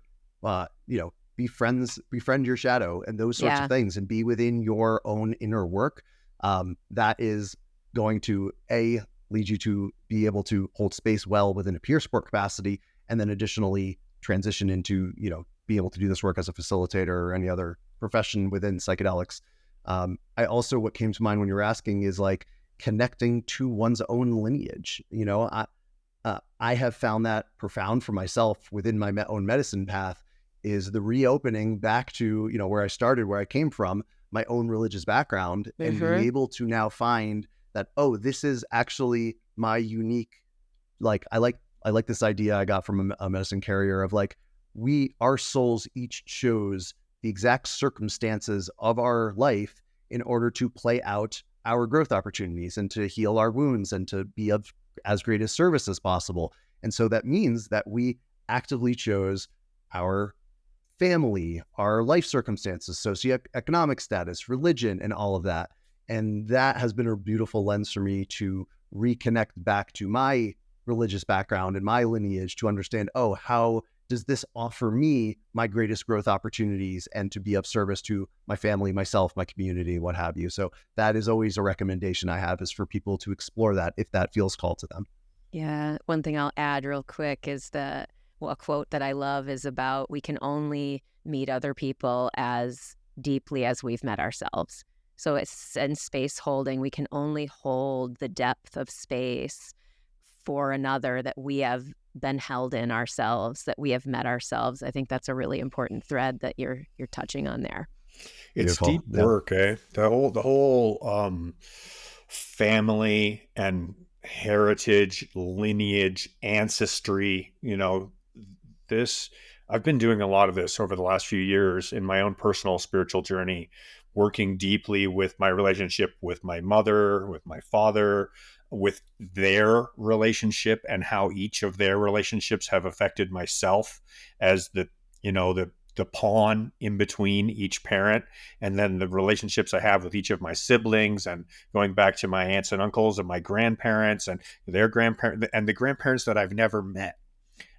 befriend your shadow and those sorts of things, and be within your own inner work. That is going to lead you to be able to hold space well within a peer support capacity, and then additionally transition into, be able to do this work as a facilitator or any other profession within psychedelics. What came to mind when you were asking is like connecting to one's own lineage. I have found that profound for myself within my own medicine path, is the reopening back to, where I started, where I came from, my own religious background, and being able to now find that, oh, this is actually my unique, like, I like this idea I got from a medicine carrier of like, our souls each chose the exact circumstances of our life in order to play out our growth opportunities and to heal our wounds and to be of as great a service as possible. And so that means that we actively chose our family, our life circumstances, socioeconomic status, religion, and all of that. And that has been a beautiful lens for me to reconnect back to my religious background and my lineage, to understand, oh, how does this offer me my greatest growth opportunities and to be of service to my family, myself, my community, what have you. So that is always a recommendation I have, is for people to explore that if that feels called to them. Yeah. One thing I'll add real quick is a quote that I love is about, we can only meet other people as deeply as we've met ourselves. So it's in space holding, we can only hold the depth of space for another that we have been held in ourselves, that we have met ourselves. I think that's a really important thread that you're touching on there. It's Beautiful. deep work, eh? The whole family and heritage, lineage, ancestry, I've been doing a lot of this over the last few years in my own personal spiritual journey, working deeply with my relationship with my mother, with my father, with their relationship, and how each of their relationships have affected myself as the pawn in between each parent, and then the relationships I have with each of my siblings, and going back to my aunts and uncles and my grandparents and their grandparents and the grandparents that I've never met.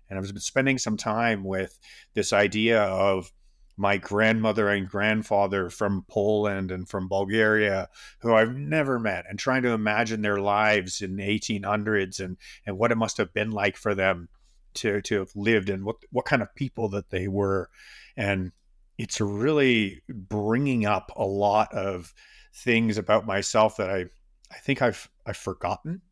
And I've been spending some time with this idea of my grandmother and grandfather from Poland and from Bulgaria, who I've never met, and trying to imagine their lives in the 1800s and what it must have been like for them to have lived, and what kind of people that they were. And it's really bringing up a lot of things about myself that I think I've forgotten,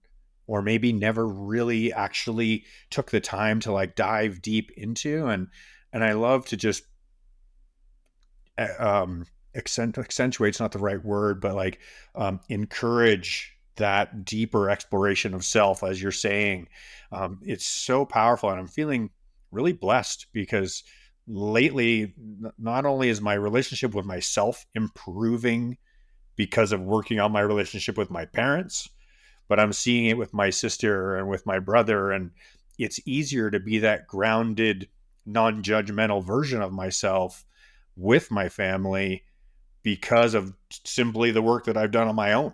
or maybe never really actually took the time to like dive deep into. And I love to just accentuate's not the right word, but like encourage that deeper exploration of self, as you're saying. It's so powerful, and I'm feeling really blessed because lately, not only is my relationship with myself improving because of working on my relationship with my parents, but I'm seeing it with my sister and with my brother. And it's easier to be that grounded, non-judgmental version of myself with my family because of simply the work that I've done on my own,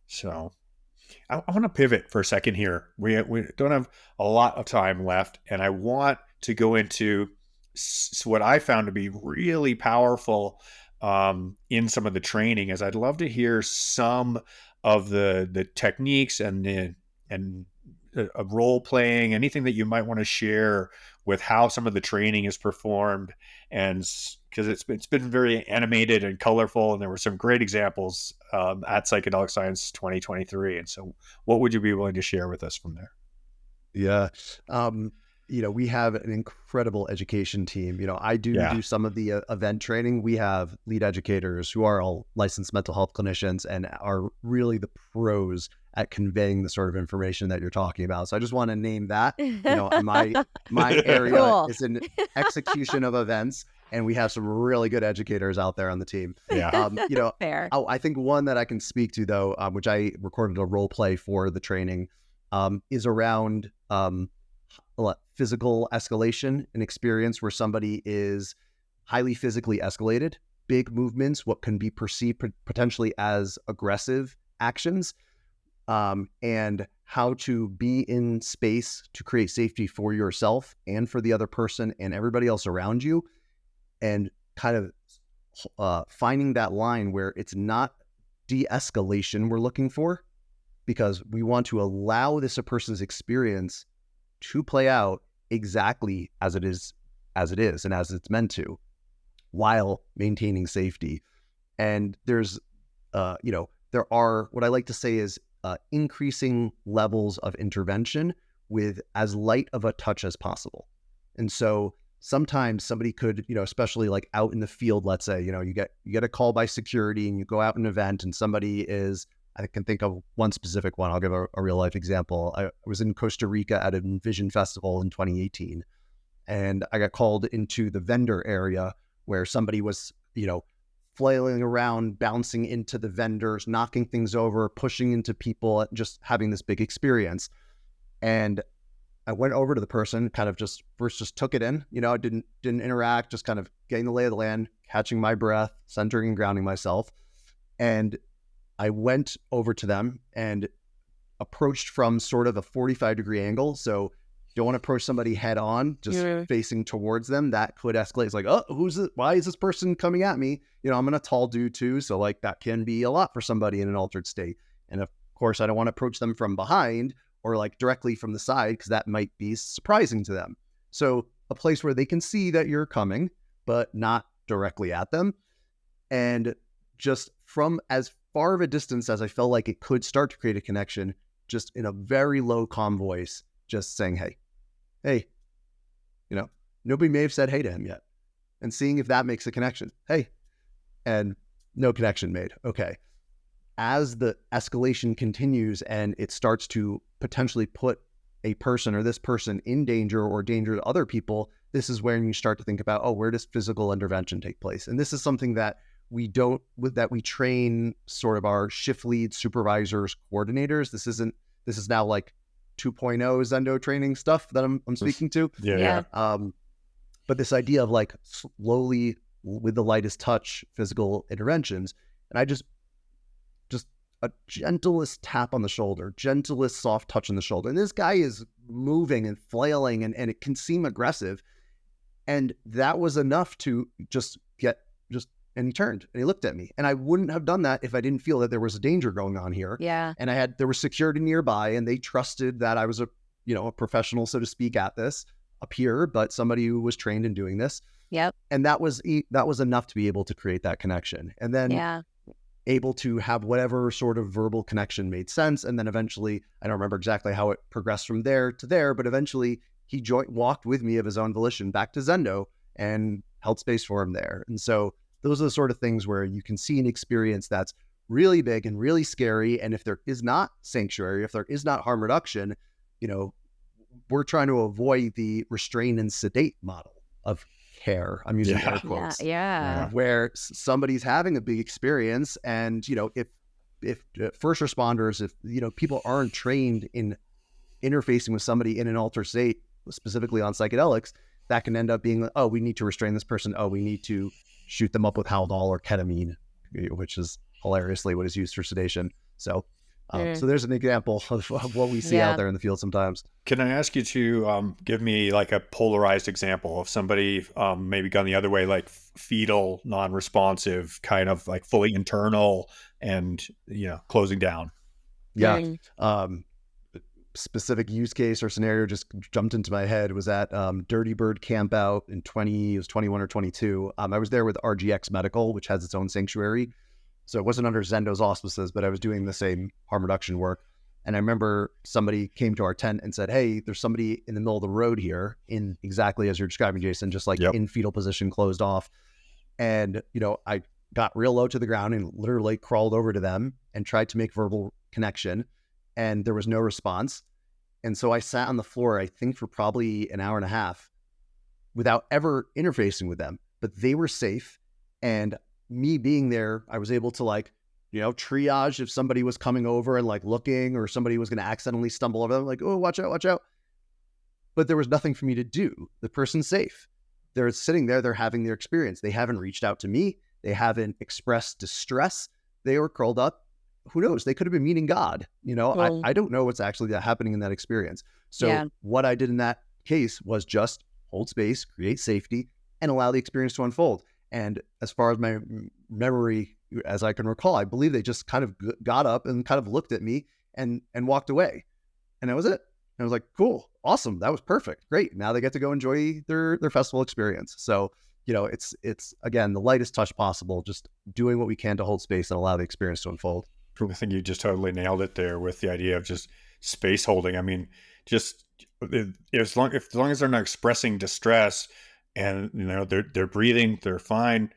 So I want to pivot for a second here. We don't have a lot of time left, and I want to go into what I found to be really powerful in some of the training. Is I'd love to hear some of the techniques and role playing, anything that you might want to share with how some of the training is performed, and because it's been very animated and colorful, and there were some great examples at Psychedelic Science 2023. And so, what would you be willing to share with us from there? Yeah. we have an incredible education team. I do some of the event training. We have lead educators who are all licensed mental health clinicians and are really the pros at conveying the sort of information that you're talking about. So I just want to name that. My area Cool. is in execution of events, and we have some really good educators out there on the team. Yeah. Fair. I think one that I can speak to though, which I recorded a role play for the training, is around physical escalation, an experience where somebody is highly physically escalated, big movements, what can be perceived potentially as aggressive actions, and how to be in space to create safety for yourself and for the other person and everybody else around you, and kind of finding that line where it's not de-escalation we're looking for, because we want to allow this a person's experience to play out exactly as it is and as it's meant to, while maintaining safety. And there's there are, what I like to say is, increasing levels of intervention with as light of a touch as possible. And so sometimes somebody could, especially like out in the field, let's say, you get a call by security and you go out an event and somebody is, I can think of one specific one. I'll give a real life example. I was in Costa Rica at an Envision Festival in 2018, and I got called into the vendor area where somebody was, flailing around, bouncing into the vendors, knocking things over, pushing into people, just having this big experience. And I went over to the person, kind of just took it in, I didn't interact, just kind of getting the lay of the land, catching my breath, centering and grounding myself. And I went over to them and approached from sort of a 45-degree angle. So you don't want to approach somebody head on, just facing towards them. That could escalate. It's like, oh, who's it? Why is this person coming at me? I'm a tall dude too. So like that can be a lot for somebody in an altered state. And of course, I don't want to approach them from behind or like directly from the side, because that might be surprising to them. So a place where they can see that you're coming, but not directly at them. And just from as far of a distance as I felt like it could start to create a connection, just in a very low, calm voice, just saying, hey, nobody may have said hey to him yet, and seeing if that makes a connection. Hey, and no connection made. Okay. As the escalation continues and it starts to potentially put a person or this person in danger or danger to other people, this is when you start to think about, where does physical intervention take place? And this is something that we train sort of our shift lead supervisors, coordinators. This is now like 2.0 Zendo training stuff that I'm speaking to. Yeah. But this idea of like slowly, with the lightest touch, physical interventions. And I just a gentlest tap on the shoulder, gentlest soft touch on the shoulder. And this guy is moving and flailing and it can seem aggressive. And that was enough to and he turned and he looked at me. And I wouldn't have done that if I didn't feel that there was a danger going on here. Yeah. And there was security nearby, and they trusted that I was a professional, so to speak, at this, a peer, but somebody who was trained in doing this. Yep. And that was enough to be able to create that connection. And then able to have whatever sort of verbal connection made sense. And then eventually, I don't remember exactly how it progressed from there to there, but eventually he walked with me of his own volition back to Zendo and held space for him there. And so those are the sort of things where you can see an experience that's really big and really scary. And if there is not sanctuary, if there is not harm reduction, we're trying to avoid the restrain and sedate model of care. I'm using air quotes. Yeah. Where somebody's having a big experience, and if first responders, if people aren't trained in interfacing with somebody in an altered state, specifically on psychedelics, that can end up being, oh, we need to restrain this person. Oh, we need to shoot them up with Haldol or ketamine, which is hilariously what is used for sedation. So there's an example of what we see out there in the field sometimes. Can I ask you to give me like a polarized example of somebody maybe gone the other way, like fetal, non-responsive, kind of like fully internal and, closing down? Yeah. Specific use case or scenario just jumped into my head was at Dirty Bird camp out in 21 or 22. I was there with RGX Medical, which has its own sanctuary. So it wasn't under Zendo's auspices, but I was doing the same harm reduction work. And I remember somebody came to our tent and said, hey, there's somebody in the middle of the road here, in exactly as you're describing, Jason, just like in fetal position, closed off. And, I got real low to the ground and literally crawled over to them and tried to make verbal connection. And there was no response. And so I sat on the floor, I think for probably an hour and a half without ever interfacing with them, but they were safe. And me being there, I was able to triage if somebody was coming over and looking, or somebody was going to accidentally stumble over them, oh, watch out, watch out. But there was nothing for me to do. The person's safe. They're sitting there. They're having their experience. They haven't reached out to me. They haven't expressed distress. They were curled up. Who knows? They could have been meeting God. Well, I don't know what's actually happening in that experience. So what I did in that case was just hold space, create safety, and allow the experience to unfold. And as far as my memory, as I can recall, I believe they just kind of got up and kind of looked at me and walked away. And that was it. And I was like, cool, awesome. That was perfect. Great. Now they get to go enjoy their festival experience. So, it's again, the lightest touch possible, just doing what we can to hold space and allow the experience to unfold. I think you just totally nailed it there with the idea of just space holding. I mean, just as long as they're not expressing distress and they're breathing, they're fine,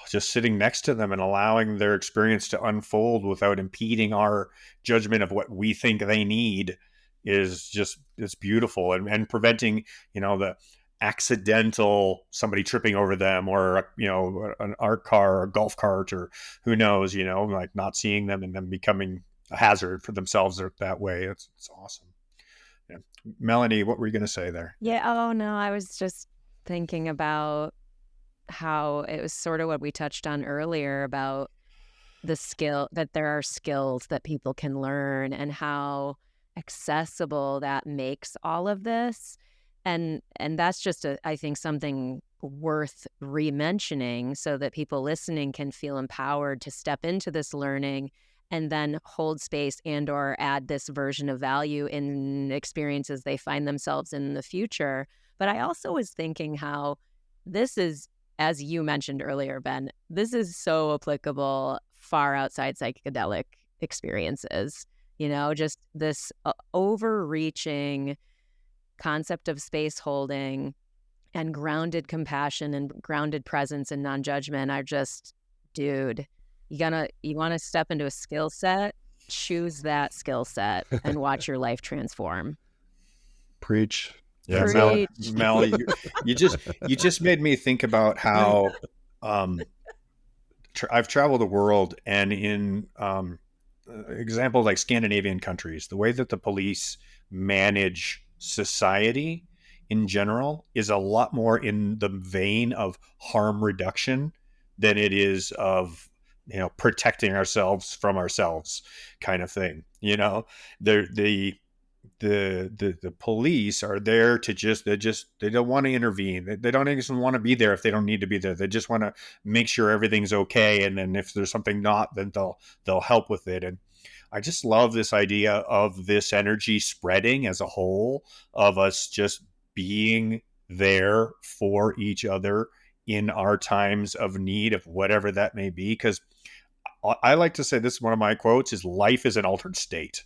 just sitting next to them and allowing their experience to unfold without impeding our judgment of what we think they need it's beautiful, and preventing the accidental somebody tripping over them, or an art car or a golf cart, or who knows, not seeing them and then becoming a hazard for themselves that way. It's awesome. Yeah. Melanie, what were you going to say there? Yeah. Oh no, I was just thinking about how it was sort of what we touched on earlier about the skill, that there are skills that people can learn, and how accessible that makes all of this. And that's just I think something worth re-mentioning, so that people listening can feel empowered to step into this learning and then hold space and or add this version of value in experiences they find themselves in the future. But I also was thinking how this is, as you mentioned earlier, Ben, this is so applicable far outside psychedelic experiences. Just this overreaching concept of space holding and grounded compassion and grounded presence and non-judgment are just, dude, you want to step into a skill set, choose that skill set and watch your life transform. Preach. Yeah, Preach. Mel, you just made me think about how I've traveled the world, and in examples like Scandinavian countries, the way that the police manage society in general is a lot more in the vein of harm reduction than it is of protecting ourselves from ourselves kind of thing. The police are there to they don't want to intervene. They don't even want to be there if they don't need to be there. They just want to make sure everything's okay, and then if there's something not, then they'll help with it. And I just love this idea of this energy spreading as a whole, of us just being there for each other in our times of need, of whatever that may be. Because I like to say, this is one of my quotes, is life is an altered state,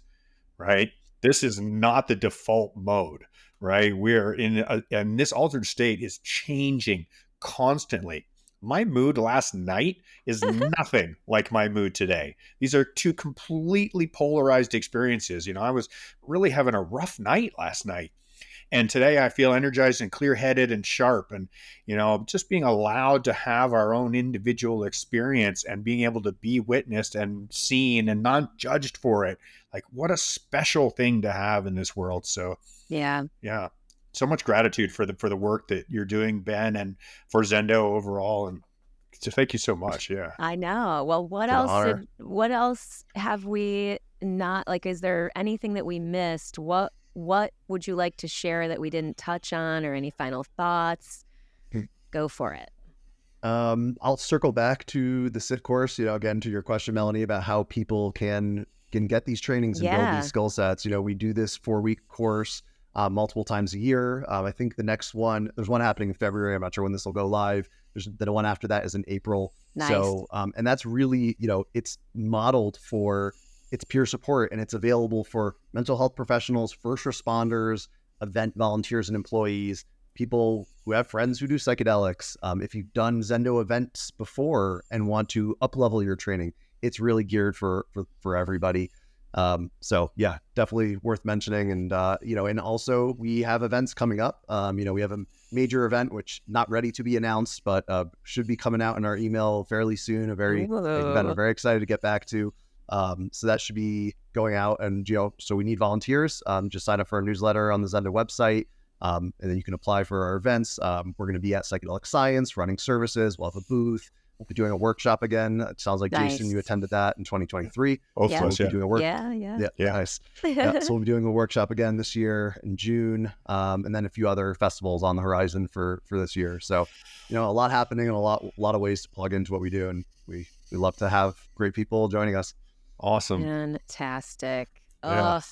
right? This is not the default mode, right? We're and this altered state is changing constantly. My mood last night is nothing like my mood today. These are two completely polarized experiences. I was really having a rough night last night. And today I feel energized and clear-headed and sharp, and, just being allowed to have our own individual experience and being able to be witnessed and seen and not judged for it. Like, what a special thing to have in this world. So yeah. So much gratitude for the work that you're doing, Ben, and for Zendo overall. And so thank you so much. Yeah. I know. Well, what else have we not, is there anything that we missed? What would you like to share that we didn't touch on, or any final thoughts? Go for it. I'll circle back to the SIT course, again, to your question, Melanie, about how people can get these trainings and build these skill sets. We do this 4-week course multiple times a year. I think the next one, there's one happening in February. I'm not sure when this will go live. There's the one after that is in April. Nice. So, and that's really, it's modeled for it's peer support, and it's available for mental health professionals, first responders, event volunteers and employees, people who have friends who do psychedelics. If you've done Zendo events before and want to up-level your training, it's really geared for everybody. So yeah, definitely worth mentioning. And, and also we have events coming up. We have a major event, which not ready to be announced, but should be coming out in our email fairly soon. A very big event I'm very excited to get back to. So that should be going out, and, so we need volunteers. Just sign up for our newsletter on the Zendo website. And then you can apply for our events. We're going to be at Psychedelic Science running services. We'll have a booth. We'll be doing a workshop again. It sounds like Nice. Jason, you attended that in 2023. Both Yeah. of We'll us, be yeah. doing a work. Yeah. Nice. Yeah, so we'll be doing a workshop again this year in June, and then a few other festivals on the horizon for this year. So, a lot happening and a lot of ways to plug into what we do, and we love to have great people joining us. Awesome. Fantastic. Yeah. Ugh.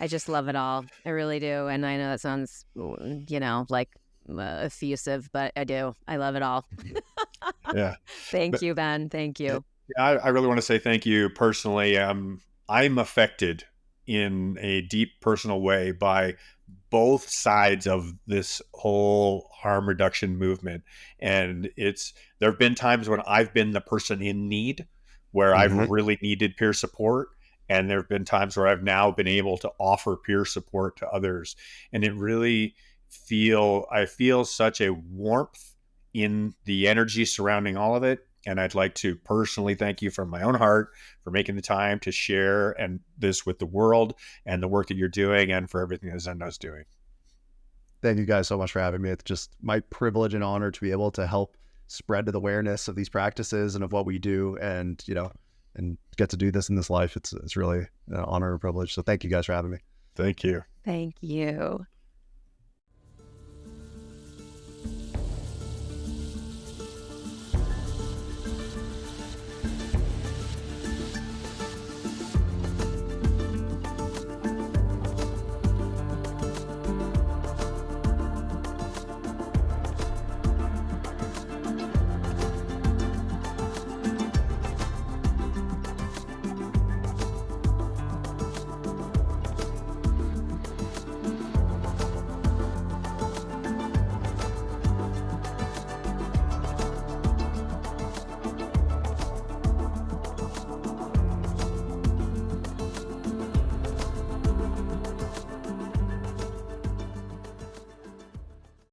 I just love it all. I really do. And I know that sounds, like effusive, but I do. I love it all. Yeah. Thank you, Ben. Thank you. I really want to say thank you personally. I'm affected in a deep personal way by both sides of this whole harm reduction movement. And there have been times when I've been the person in need, where I've really needed peer support. And there have been times where I've now been able to offer peer support to others. And it really I feel such a warmth in the energy surrounding all of it. And I'd like to personally thank you from my own heart for making the time to share this with the world, and the work that you're doing, and for everything that Zendo's doing. Thank you guys so much for having me. It's just my privilege and honor to be able to help spread the awareness of these practices and of what we do, and and get to do this in this life. It's really an honor and privilege. So thank you guys for having me. Thank you. Thank you.